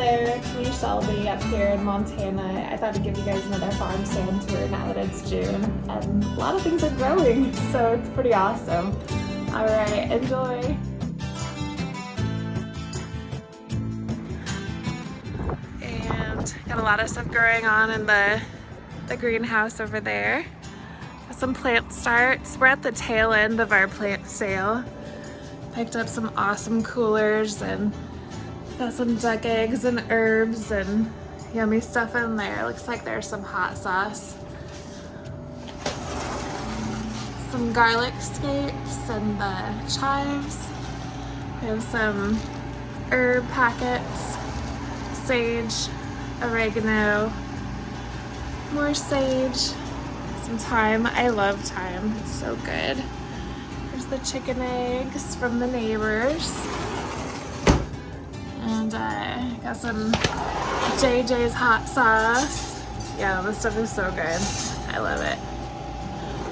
there, it's me Shelby up here in Montana. I thought I'd give you guys another farm stand tour now that it's June, and a lot of things are growing, so it's pretty awesome. Alright, enjoy! And got a lot of stuff growing on in the greenhouse over there. Got some plant starts. We're at the tail end of our plant sale. Picked up some awesome coolers and got some duck eggs and herbs and yummy stuff in there. Looks like there's some hot sauce. Some garlic scapes and the chives. We have some herb packets, sage, oregano, more sage, some thyme. I love thyme, it's so good. There's the chicken eggs from the neighbors. And got some JJ's hot sauce. Yeah, this stuff is so good. I love it.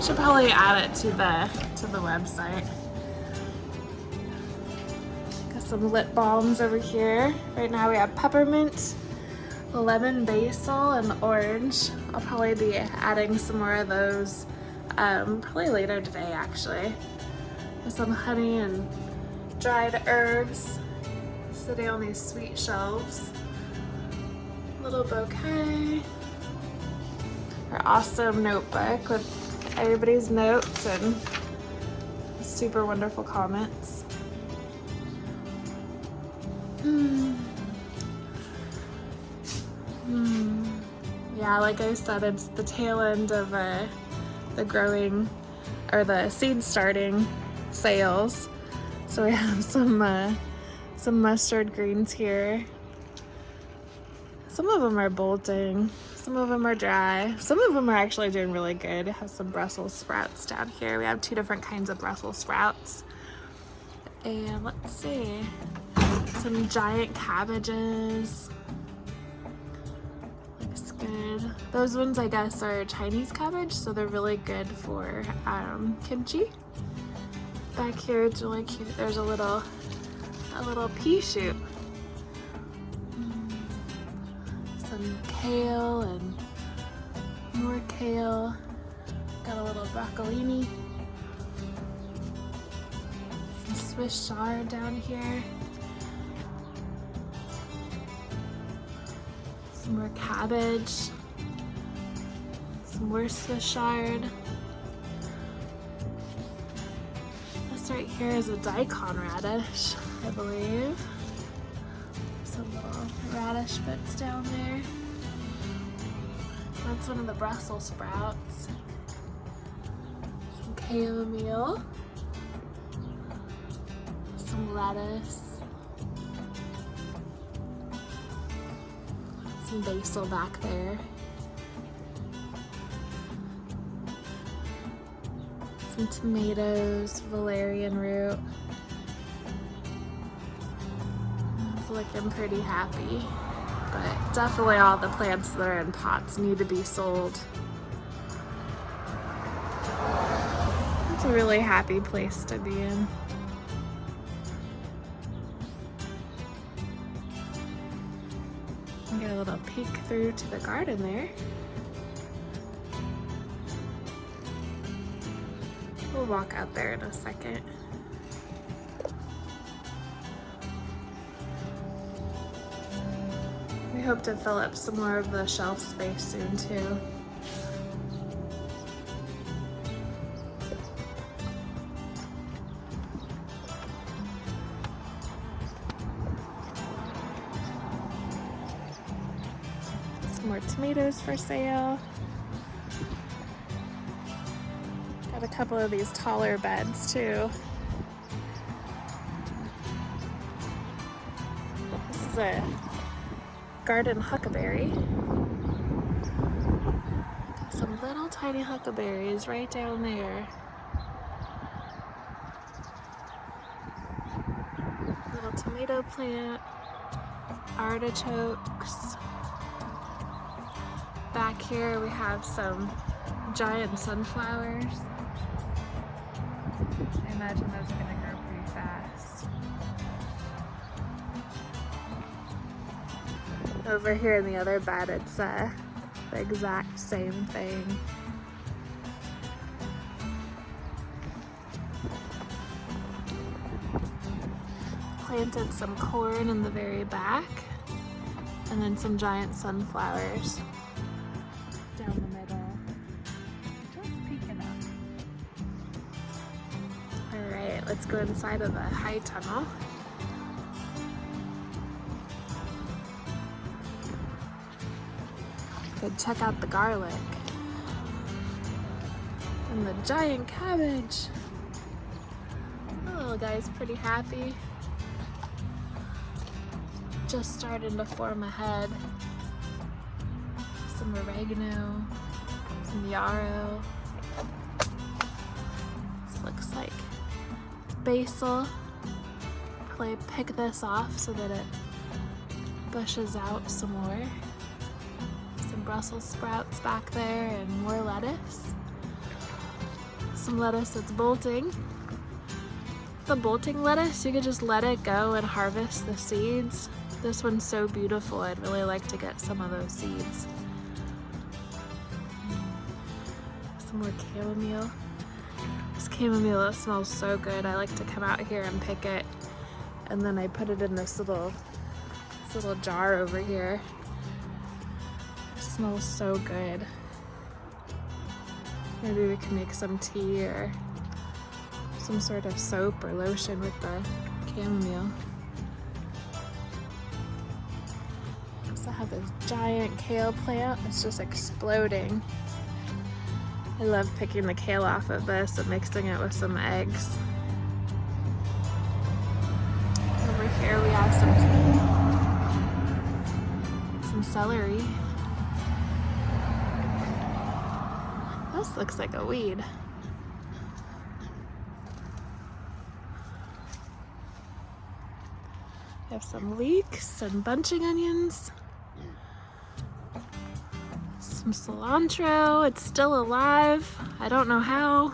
Should probably add it to the website. Got some lip balms over here. Right now we have peppermint, lemon basil, and orange. I'll probably be adding some more of those probably later today actually. There's some honey and dried herbs sitting on these sweet shelves. Little bouquet. Our awesome notebook with everybody's notes and super wonderful comments. Yeah, like I said, it's the tail end of the growing or the seed starting sales. So we have some mustard greens here. Some of them are bolting, some of them are dry, some of them are actually doing really good. It has some Brussels sprouts down here. We have two different kinds of Brussels sprouts. And let's see, some giant cabbages. Looks good. Those ones I guess are Chinese cabbage, so they're really good for kimchi. Back here it's really cute. There's a little pea shoot. Some kale and more kale. Got a little broccolini. Some Swiss chard down here. Some more cabbage. Some more Swiss chard. This right here is a daikon radish, I believe. Some little radish bits down there. That's one of the Brussels sprouts. Some chamomile. Some lettuce. Some basil back there. Some tomatoes, valerian root. It's looking pretty happy, but definitely all the plants that are in pots need to be sold. It's a really happy place to be in. Get a little peek through to the garden there. We'll walk out there in a second. We hope to fill up some more of the shelf space soon too. Some more tomatoes for sale. Got a couple of these taller beds too. This is a garden huckleberry. Got some little tiny huckleberries right down there. Little tomato plant, artichokes. Back here we have some giant sunflowers. I imagine those are going to grow pretty fast. Over here in the other bed, it's the exact same thing. Planted some corn in the very back, and then some giant sunflowers down the middle. Just peeking up. All right, let's go inside of the high tunnel. Go check out the garlic and the giant cabbage. The little guy's pretty happy. Just starting to form a head. Some oregano, some yarrow. This looks like basil. Probably pick this off so that it bushes out some more. Some Brussels sprouts back there and more lettuce. Some lettuce that's bolting. The bolting lettuce, you could just let it go and harvest the seeds. This one's so beautiful, I'd really like to get some of those seeds. Some more chamomile. This chamomile smells so good. I like to come out here and pick it, and then I put it in this little jar over here. It smells so good. Maybe we can make some tea or some sort of soap or lotion with the chamomile. I have this giant kale plant. It's just exploding. I love picking the kale off of this and mixing it with some eggs. Over here we have some celery. This looks like a weed. We have some leeks and bunching onions. Some cilantro. It's still alive. I don't know how.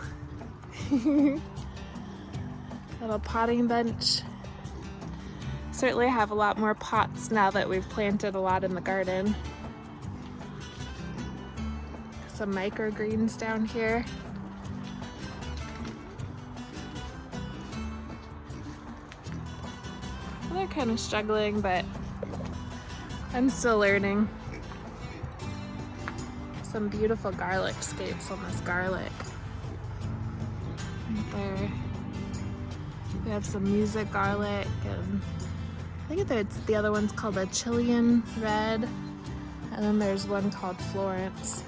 Little potting bench. Certainly have a lot more pots now that we've planted a lot in the garden. Some microgreens down here. They're kind of struggling, but I'm still learning. Some beautiful garlic scapes on this garlic. Right there. We have some music garlic, and I think the other one's called a Chilean red, and then there's one called Florence.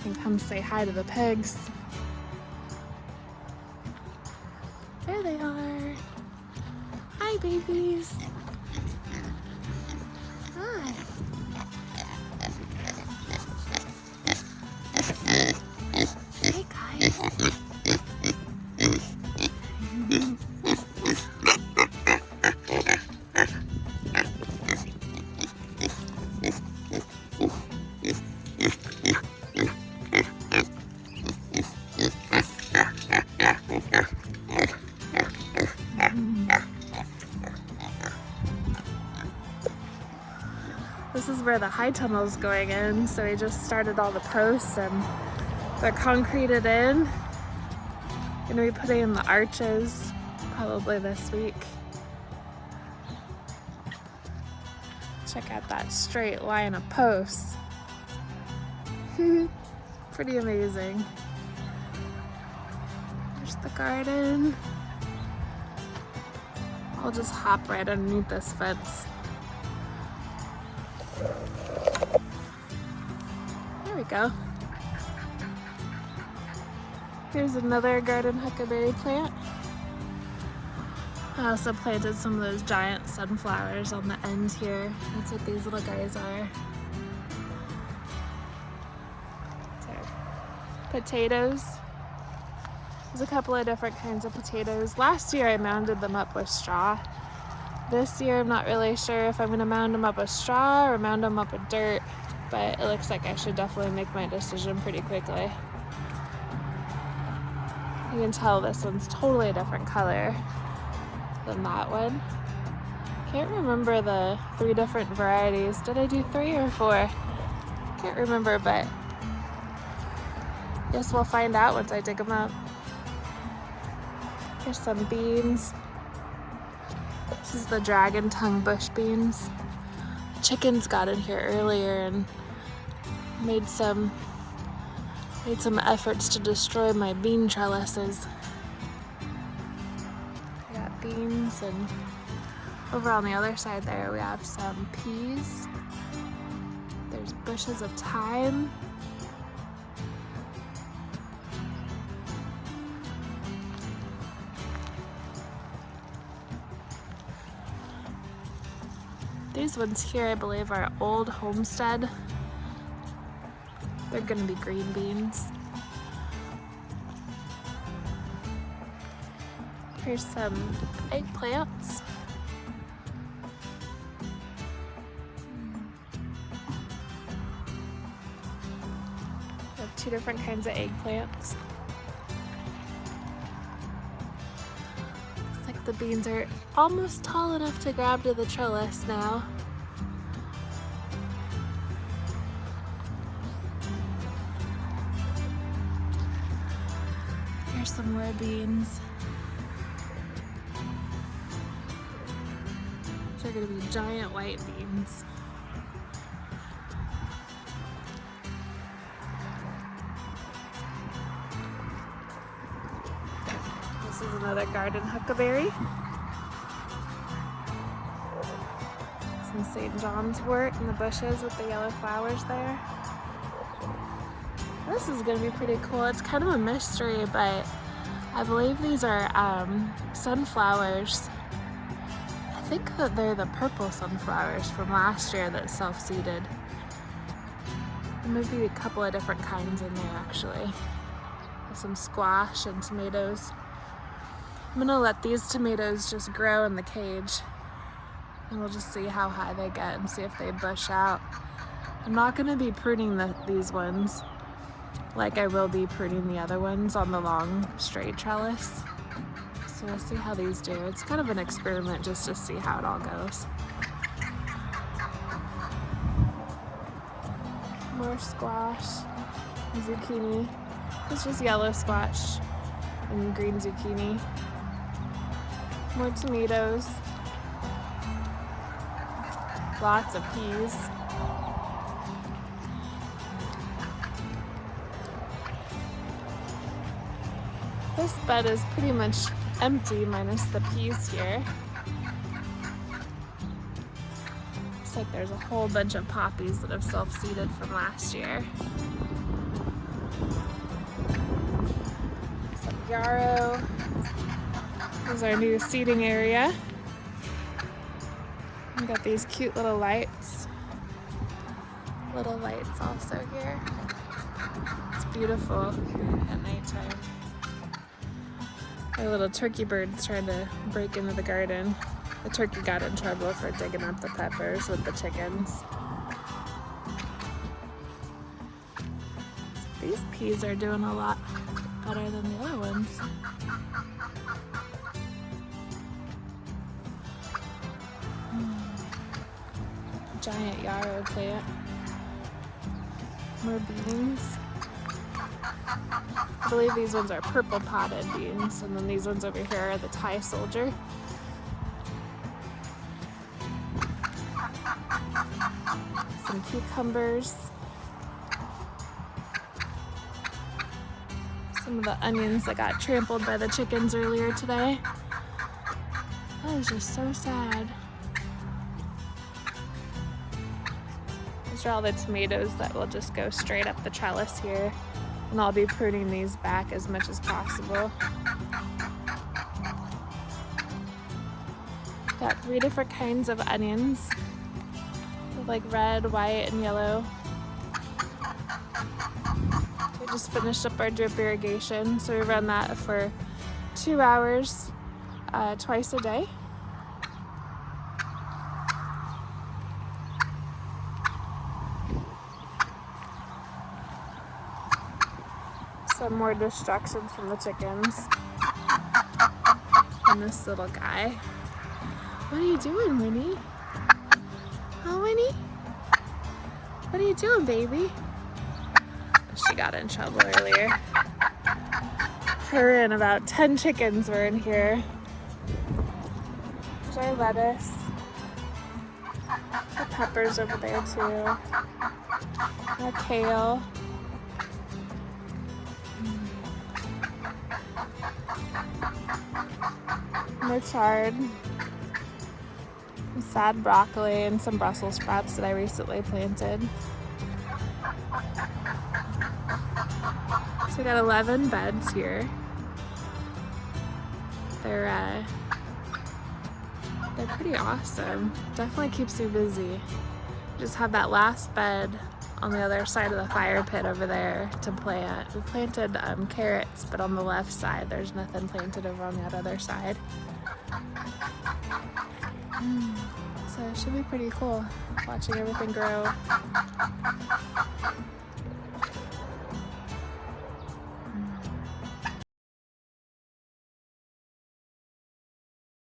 You can come say hi to the pigs. There they are. Hi, babies. Hi. Hey, guys. This is where the high tunnel is going in, so we just started all the posts and they're concreted in. Gonna be putting in the arches probably this week. Check out that straight line of posts. Pretty amazing. There's the garden. I'll just hop right underneath this fence. There we go. Here's another garden huckleberry plant. I also planted some of those giant sunflowers on the end here. That's what these little guys are. So, potatoes. There's a couple of different kinds of potatoes. Last year I mounded them up with straw. This year I'm not really sure if I'm going to mound them up with straw or mound them up with dirt, but it looks like I should definitely make my decision pretty quickly. You can tell this one's totally a different color than that one. Can't remember the 3 different varieties. Did I do 3 or 4? Can't remember, but guess we'll find out once I dig them up. Here's some beans. This is the dragon tongue bush beans. Chickens got in here earlier and made some efforts to destroy my bean trellises. I got beans, and over on the other side there we have some peas. There's bushes of thyme. These ones here, I believe, are Old Homestead. They're gonna be green beans. Here's some eggplants. We have 2 different kinds of eggplants. Looks like the beans are almost tall enough to grab to the trellis now. Here's some more beans. These are going to be giant white beans. This is another garden huckleberry. Some St. John's wort in the bushes with the yellow flowers there. This is going to be pretty cool. It's kind of a mystery, but I believe these are sunflowers. I think that they're the purple sunflowers from last year that self-seeded. There may be a couple of different kinds in there actually. There's some squash and tomatoes. I'm going to let these tomatoes just grow in the cage, and we'll just see how high they get and see if they bush out. I'm not going to be pruning these ones like I will be pruning the other ones on the long straight trellis. So we'll see how these do. It's kind of an experiment just to see how it all goes. More squash, zucchini. It's just yellow squash and green zucchini. More tomatoes. Lots of peas. This bed is pretty much empty minus the peas here. Looks like there's a whole bunch of poppies that have self-seeded from last year. Some yarrow. This is our new seating area. We got these cute little lights. Little lights also here. It's beautiful at nighttime. Our little turkey bird's trying to break into the garden. The turkey got in trouble for digging up the peppers with the chickens. These peas are doing a lot better than the other ones. Giant yarrow plant. More beans. I believe these ones are purple potted beans, and then these ones over here are the Thai soldier. Some cucumbers. Some of the onions that got trampled by the chickens earlier today. That is just so sad. These are all the tomatoes that will just go straight up the trellis here. And I'll be pruning these back as much as possible. Got 3 different kinds of onions, like red, white, and yellow. We just finished up our drip irrigation, so we run that for 2 hours twice a day. Some more destruction from the chickens. And this little guy. What are you doing, Winnie? Oh, Winnie? What are you doing, baby? She got in trouble earlier. Her and about 10 chickens were in here. There's our lettuce. The peppers over there too. Our kale. No chard. Some sad broccoli and some Brussels sprouts that I recently planted. So we got 11 beds here. They're pretty awesome. Definitely keeps you busy. Just have that last bed on the other side of the fire pit over there to plant. We planted carrots, but on the left side there's nothing planted over on that other side. So it should be pretty cool watching everything grow.